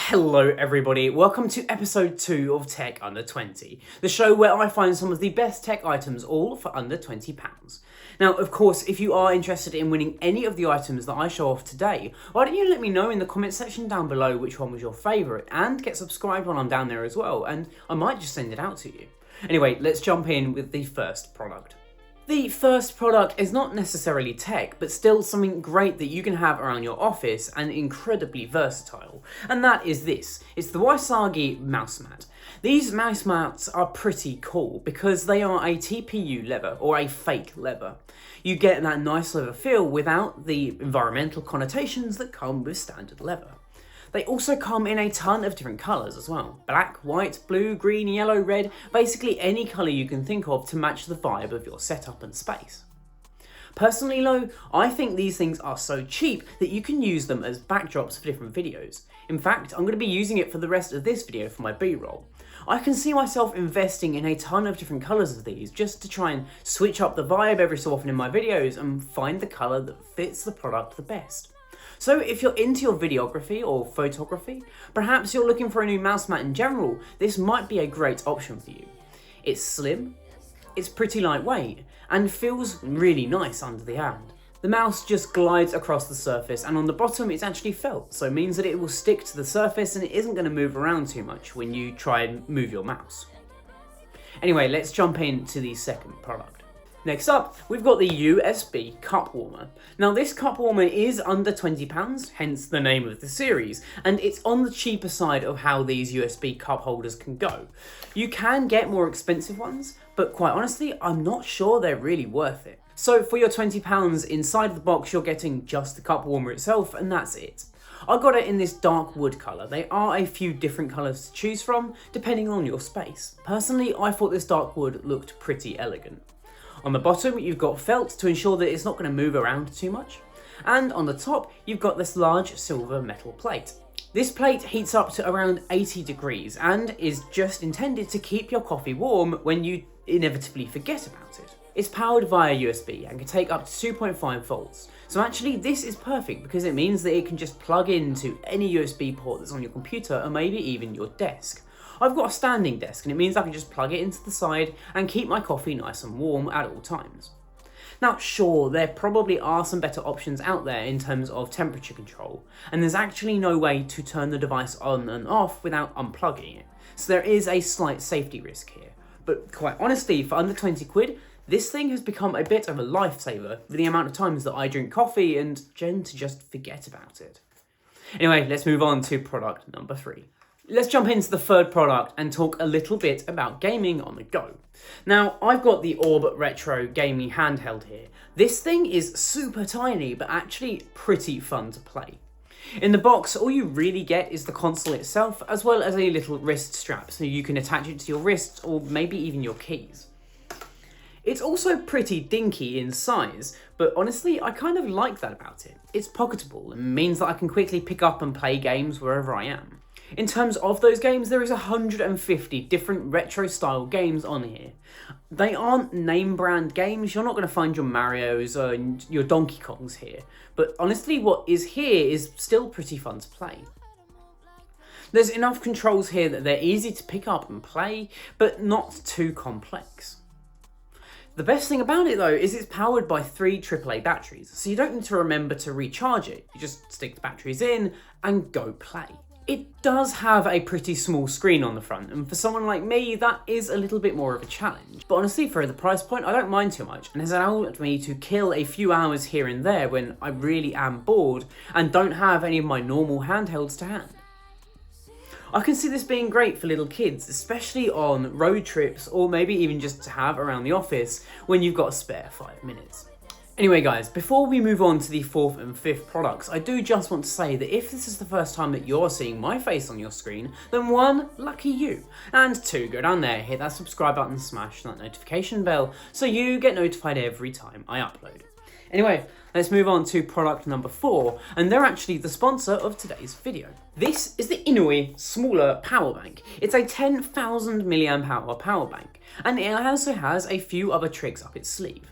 Hello everybody, welcome to episode 2 of Tech Under 20, the show where I find some of the best tech items all for under £20. Now of course, if you are interested in winning any of the items that I show off today, why don't you let me know in the comment section down below which one was your favourite, and get subscribed while I'm down there as well, and I might just send it out to you. Anyway, let's jump in with the first product. The first product is not necessarily tech, but still something great that you can have around your office and incredibly versatile. And that is this. It's the Waisagi mouse mat. These mouse mats are pretty cool because they are a TPU leather, or a fake leather. You get that nice leather feel without the environmental connotations that come with standard leather. They also come in a ton of different colours as well. Black, white, blue, green, yellow, red, basically any colour you can think of to match the vibe of your setup and space. Personally though, I think these things are so cheap that you can use them as backdrops for different videos. In fact, I'm going to be using it for the rest of this video for my B-roll. I can see myself investing in a ton of different colours of these just to try and switch up the vibe every so often in my videos and find the colour that fits the product the best. So if you're into your videography or photography, perhaps you're looking for a new mouse mat in general, this might be a great option for you. It's slim, it's pretty lightweight, and feels really nice under the hand. The mouse just glides across the surface, and on the bottom it's actually felt, so it means that it will stick to the surface and it isn't going to move around too much when you try and move your mouse. Anyway, let's jump into the second product. Next up, we've got the USB cup warmer. Now this cup warmer is under £20, hence the name of the series, and it's on the cheaper side of how these USB cup holders can go. You can get more expensive ones, but quite honestly, I'm not sure they're really worth it. So for your £20, inside of the box you're getting just the cup warmer itself, and that's it. I got it in this dark wood colour. There are a few different colours to choose from, depending on your space. Personally, I thought this dark wood looked pretty elegant. On the bottom, you've got felt to ensure that it's not going to move around too much. And on the top, you've got this large silver metal plate. This plate heats up to around 80 degrees and is just intended to keep your coffee warm when you inevitably forget about it. It's powered via USB and can take up to 2.5 volts. So actually this is perfect because it means that it can just plug into any USB port that's on your computer or maybe even your desk. I've got a standing desk and it means I can just plug it into the side and keep my coffee nice and warm at all times. Now sure, there probably are some better options out there in terms of temperature control, and there's actually no way to turn the device on and off without unplugging it, so there is a slight safety risk here. But quite honestly, for under 20 quid, this thing has become a bit of a lifesaver for the amount of times that I drink coffee and tend to just forget about it. Anyway, let's move on to product number 3. Let's jump into the third product and talk a little bit about gaming on the go. Now, I've got the Orb Retro gaming handheld here. This thing is super tiny, but actually pretty fun to play. In the box, all you really get is the console itself, as well as a little wrist strap, so you can attach it to your wrists or maybe even your keys. It's also pretty dinky in size, but honestly, I kind of like that about it. It's pocketable and means that I can quickly pick up and play games wherever I am. In terms of those games, there is 150 different retro style games on here. They aren't name brand games, you're not going to find your Marios or your Donkey Kongs here, but honestly what is here is still pretty fun to play. There's enough controls here that they're easy to pick up and play, but not too complex. The best thing about it though is it's powered by 3 AAA batteries, so you don't need to remember to recharge it. You just stick the batteries in and go play. It does have a pretty small screen on the front, and for someone like me, that is a little bit more of a challenge. But honestly, for the price point, I don't mind too much, and has allowed me to kill a few hours here and there when I really am bored and don't have any of my normal handhelds to hand. I can see this being great for little kids, especially on road trips or maybe even just to have around the office when you've got a spare 5 minutes. Anyway guys, before we move on to the 4th and 5th products, I do just want to say that if this is the first time that you're seeing my face on your screen, then 1, lucky you, and 2, go down there, hit that subscribe button, smash that notification bell, so you get notified every time I upload. Anyway, let's move on to product number 4, and they're actually the sponsor of today's video. This is the Inui smaller power bank. It's a 10,000 mAh power bank, and it also has a few other tricks up its sleeve.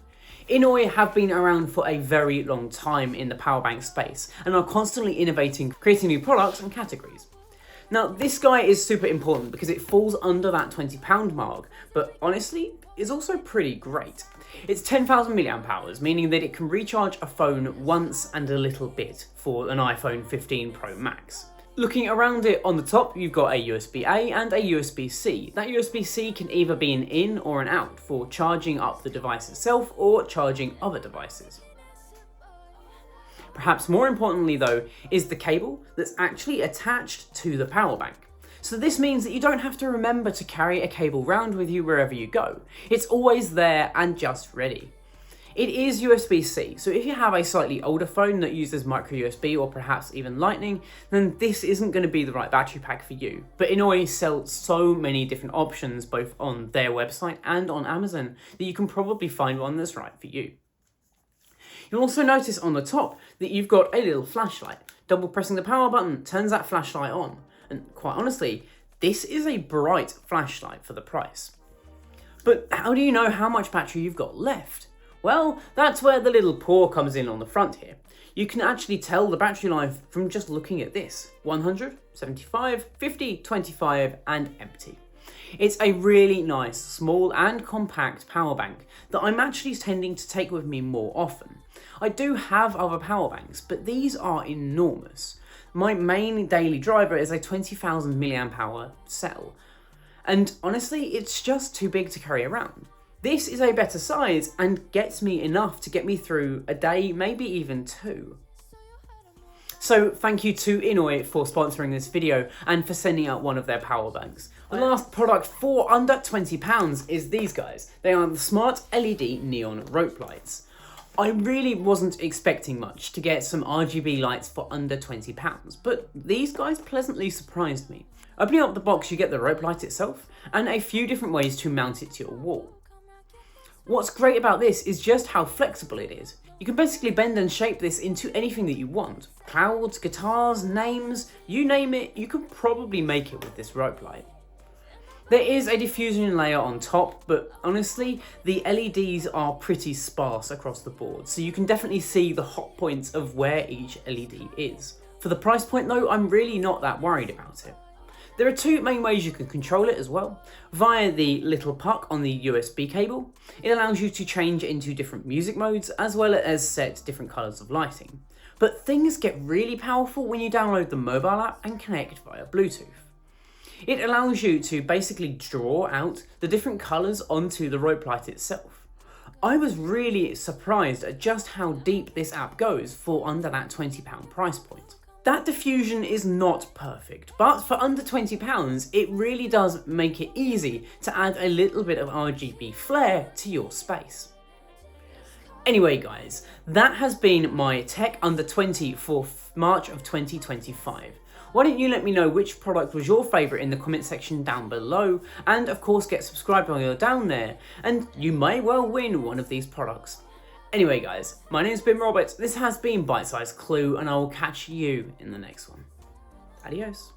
Inui have been around for a very long time in the power bank space and are constantly innovating, creating new products and categories. Now, this guy is super important because it falls under that £20 mark, but honestly, is also pretty great. It's 10,000 milliamp hours, meaning that it can recharge a phone once and a little bit for an iPhone 15 Pro Max. Looking around it on the top, you've got a USB-A and a USB-C. That USB-C can either be an in or an out for charging up the device itself or charging other devices. Perhaps more importantly though, is the cable that's actually attached to the power bank. So this means that you don't have to remember to carry a cable round with you wherever you go. It's always there and just ready. It is USB-C, so if you have a slightly older phone that uses micro USB or perhaps even Lightning, then this isn't going to be the right battery pack for you. But Inoi sells so many different options both on their website and on Amazon that you can probably find one that's right for you. You'll also notice on the top that you've got a little flashlight. Double pressing the power button turns that flashlight on. And quite honestly, this is a bright flashlight for the price. But how do you know how much battery you've got left? Well, that's where the little paw comes in on the front here. You can actually tell the battery life from just looking at this. 100, 75, 50, 25 and empty. It's a really nice, small and compact power bank that I'm actually tending to take with me more often. I do have other power banks, but these are enormous. My main daily driver is a 20,000 milliamp hour cell. And honestly, it's just too big to carry around. This is a better size and gets me enough to get me through a day, maybe even two. So thank you to Inoi for sponsoring this video and for sending out one of their power banks. The last product for under £20 is these guys. They are the smart LED neon rope lights. I really wasn't expecting much to get some RGB lights for under £20, but these guys pleasantly surprised me. Opening up the box, you get the rope light itself and a few different ways to mount it to your wall. What's great about this is just how flexible it is. You can basically bend and shape this into anything that you want. Clouds, guitars, names, you name it, you could probably make it with this rope light. There is a diffusion layer on top, but honestly, the LEDs are pretty sparse across the board, so you can definitely see the hot points of where each LED is. For the price point though, I'm really not that worried about it. There are two main ways you can control it as well. Via the little puck on the USB cable, it allows you to change into different music modes as well as set different colours of lighting. But things get really powerful when you download the mobile app and connect via Bluetooth. It allows you to basically draw out the different colours onto the rope light itself. I was really surprised at just how deep this app goes for under that £20 price point. That diffusion is not perfect, but for under £20, it really does make it easy to add a little bit of RGB flair to your space. Anyway guys, that has been my Tech Under 20 for March of 2025. Why don't you let me know which product was your favourite in the comment section down below, and of course get subscribed while you're down there, and you may well win one of these products. Anyway guys, my name's been Robert, this has been Bite Size Clue, and I will catch you in the next one. Adios.